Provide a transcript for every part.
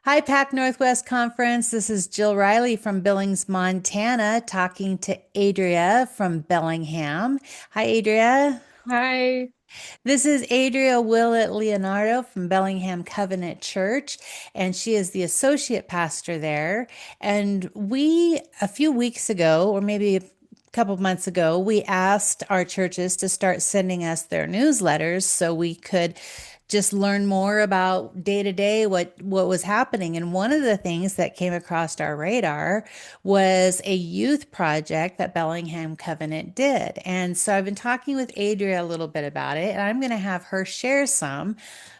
Hi, Pac Northwest Conference. This is Jill Riley from Billings, Montana, talking to Adria from Bellingham. Hi, Adria. Hi. This is Adria Willet Leonardo from Bellingham Covenant Church, and she is the associate pastor there. And a few weeks ago, or maybe a couple of months ago, we asked our churches to start sending us their newsletters so we could just learn more about day to day what was happening. And one of the things that came across our radar was a youth project that Bellingham Covenant did. And so I've been talking with Adria a little bit about it, and I'm going to have her share some.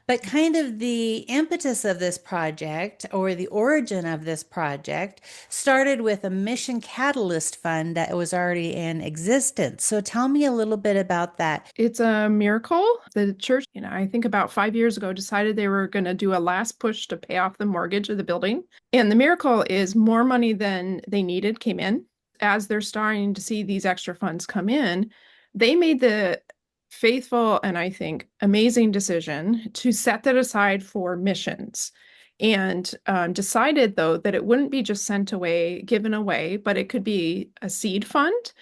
But kind of the impetus of this project or the origin of this project started with a Mission Catalyst Fund that was already in existence. So tell me a little bit about that. It's a miracle. The church, I think about 5 years ago, decided they were going to do a last push to pay off the mortgage of the building. And the miracle is more money than they needed came in. As they're starting to see these extra funds come in, they made the faithful and I think amazing decision to set that aside for missions. And decided, though, that it wouldn't be just sent away, given away, but it could be a seed fund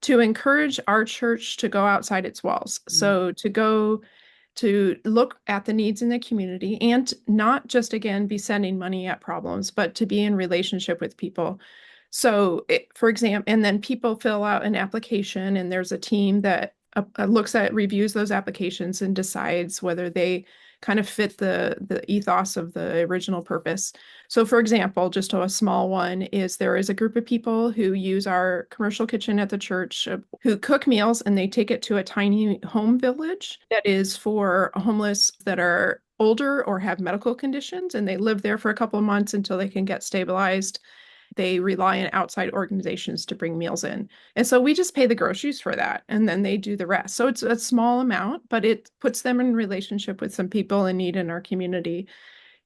to encourage our church to go outside its walls. So to go to look at the needs in the community and not just, again, be sending money at problems, but to be in relationship with people. So, for example, and then people fill out an application, and there's a team that reviews those applications and decides whether they kind of fit the ethos of the original purpose. So, for example, just a small one is there is a group of people who use our commercial kitchen at the church who cook meals, and they take it to a tiny home village that is for homeless that are older or have medical conditions, and they live there for a couple of months until they can get stabilized. They rely on outside organizations to bring meals in. And so we just pay the groceries for that, and then they do the rest. So it's a small amount, but it puts them in relationship with some people in need in our community.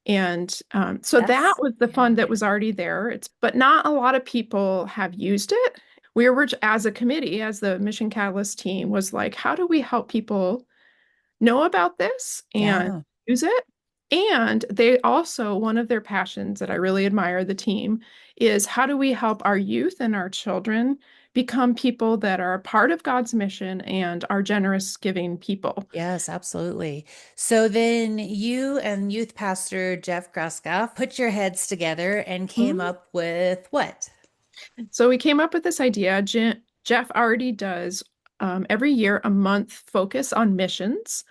And so that That's was the fund that was already there. But not a lot of people have used it. We were, as a committee, as the Mission Catalyst team, was like, how do we help people know about this and yeah. use it? And they also, one of their passions that I really admire the team is how do we help our youth and our children become people that are a part of God's mission and are generous, giving people. Yes, absolutely. So then you and youth pastor Jeff Gruska put your heads together and came Mhm. up with what? So we came up with this idea. Jeff already does every year a month focus on missions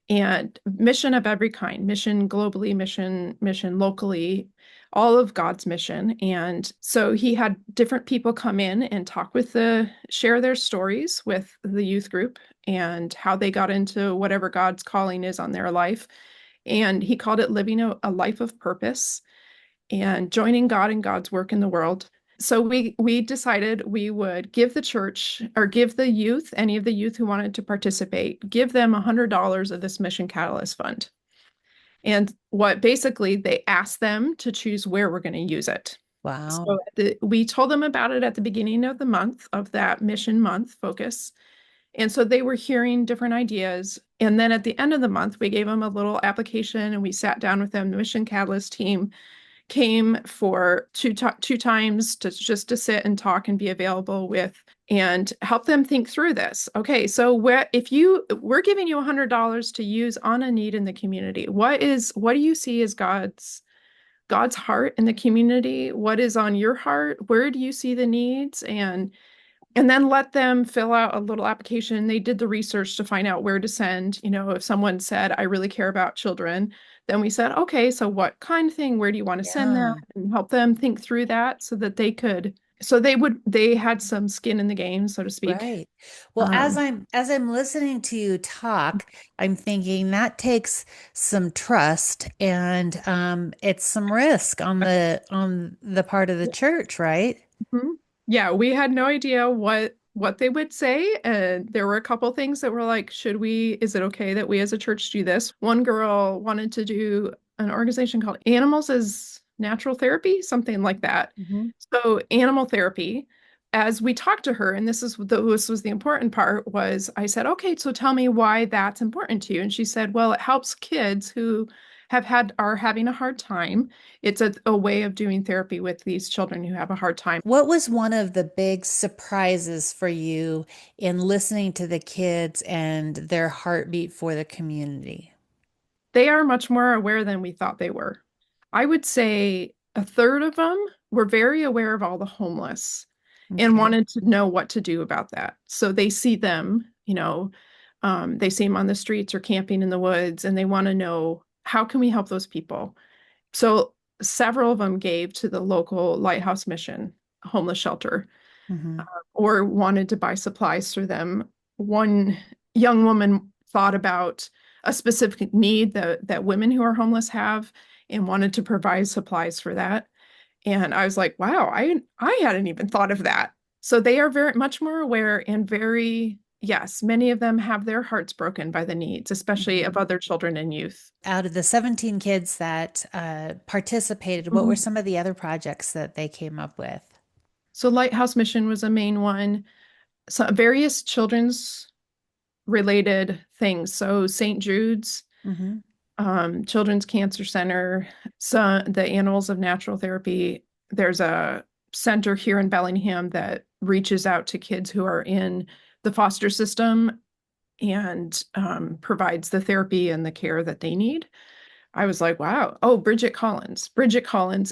and mission of every kind, mission globally, mission locally, all of God's mission. And so he had different people come in and share their stories with the youth group and how they got into whatever God's calling is on their life. And he called it living a life of purpose and joining God and God's work in the world. So we decided we would give the church or give the youth, any of the youth who wanted to participate, give them $100 of this Mission Catalyst Fund. And what basically they asked them to choose where we're going to use it. So Wow. we told them about it at the beginning of the month of that mission month focus. And so they were hearing different ideas. And then at the end of the month, we gave them a little application and we sat down with them. The Mission Catalyst team came for two times to sit and talk and be available with and help them think through this. Okay, so we're giving you $100 to use on a need in the community. What do you see as God's heart in the community? What is on your heart? Where do you see the needs? And then let them fill out a little application. They did the research to find out where to send. If someone said, I really care about children, then we said, okay, so what kind of thing? Where do you want to send that? Yeah. And help them think through that so that they had some skin in the game, so to speak. Right. Well, Um, as I'm listening to you talk, I'm thinking that takes some trust and it's some risk on the part of the church, right? mhm. Yeah, we had no idea what they would say, and there were a couple things that were like, is it okay that we as a church do this? One girl wanted to do an organization called Animals as Natural Therapy, something like that. Mhm. So animal therapy as we talked to her, and this was the important part, was I said, okay, so tell me why that's important to you. And she said, well, it helps kids who are having a hard time. It's a way of doing therapy with these children who have a hard time. What was one of the big surprises for you in listening to the kids and their heartbeat for the community? They are much more aware than we thought they were. I would say a third of them were very aware of all the homeless and Okay. wanted to know what to do about that. So they see them, they see them on the streets or camping in the woods, and they want to know, how can we help those people? So several of them gave to the local Lighthouse Mission homeless shelter, Hmm. or wanted to buy supplies for them. One young woman thought about a specific need that women who are homeless have and wanted to provide supplies for that. And I was like, wow, I hadn't even thought of that. So they are very much more aware and very, yes, many of them have their hearts broken by the needs, especially Hmm. of other children and youth. Out of the 17 kids that participated, what were Mhm. some of the other projects that they came up with? So Lighthouse Mission was a main one. So various children's related things. So St. Jude's, Hmm. Children's Cancer Center, so the Animals of Natural Therapy. There's a center here in Bellingham that reaches out to kids who are in the foster system and provides the therapy and the care that they need. I was like, wow. Oh, Bridget Collins,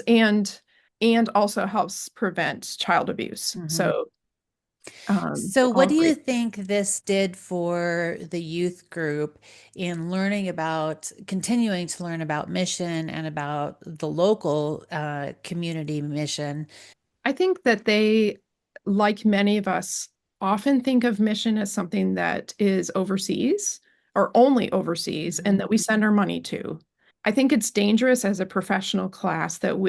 and also helps prevent child abuse. Hmm. So So, what all do you great. think this did for the youth group in learning about, continuing to learn about mission and about the local community mission? I think that they, like many of us, often think of mission as something that is overseas or only overseas and Hmm. that we send our money to. I think it's dangerous as a professional class that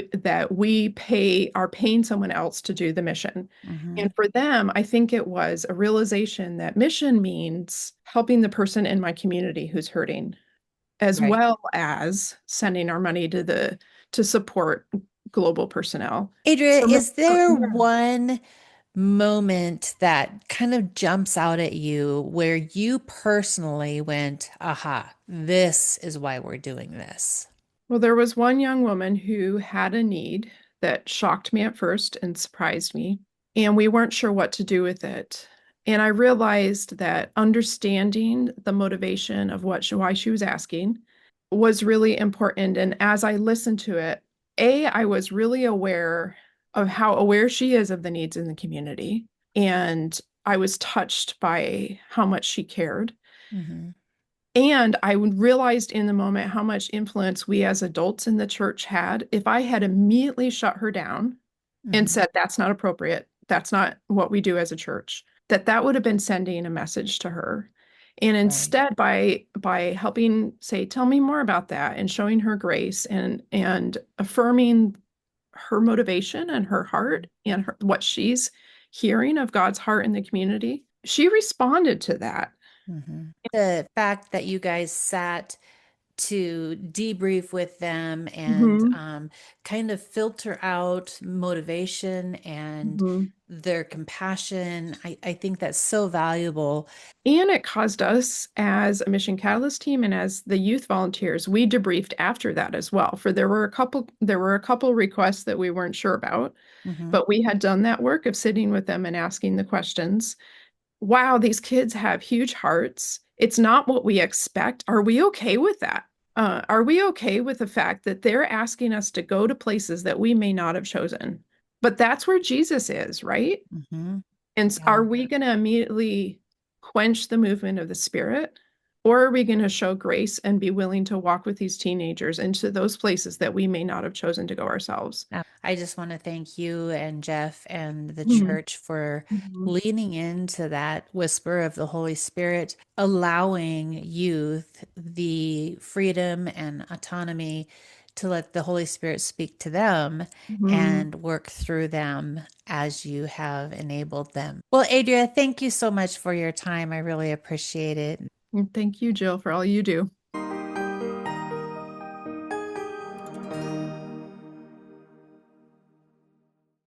we are paying someone else to do the mission. Hmm. And for them, I think it was a realization that mission means helping the person in my community who's hurting, as Right. well as sending our money to support global personnel. Adria, So is there yeah. one moment that kind of jumps out at you where you personally went, aha, this is why we're doing this? Well, there was one young woman who had a need that shocked me at first and surprised me, and we weren't sure what to do with it. And I realized that understanding the motivation of why she was asking was really important. And as I listened to it, I was really aware of how aware she is of the needs in the community. And I was touched by how much she cared. Hmm. And I realized in the moment how much influence we as adults in the church had. If I had immediately shut her down and Hmm. said, that's not appropriate, that's not what we do as a church, that would have been sending a message to her. And Right. instead, by helping say, tell me more about that, and showing her grace and affirming her motivation and her heart and what she's hearing of God's heart in the community, she responded to that. Hmm. The fact that you guys sat to debrief with them and Mhm. kind of filter out motivation and Mhm. their compassion, I think that's so valuable. And it caused us as a Mission Catalyst team and as the youth volunteers, we debriefed after that as well. For there were a couple requests that we weren't sure about, Hmm. but we had done that work of sitting with them and asking the questions. Wow, these kids have huge hearts. It's not what we expect. Are we okay with that? Are we okay with the fact that they're asking us to go to places that we may not have chosen? But that's where Jesus is, right? Hmm. And are Yeah. we going to immediately quench the movement of the Spirit? Or are we going to show grace and be willing to walk with these teenagers into those places that we may not have chosen to go ourselves? I just want to thank you and Jeff and the Mhm. church for Mhm. leaning into that whisper of the Holy Spirit, allowing youth the freedom and autonomy to let the Holy Spirit speak to them Mhm. and work through them as you have enabled them. Well, Adria, thank you so much for your time. I really appreciate it. And thank you, Jill, for all you do.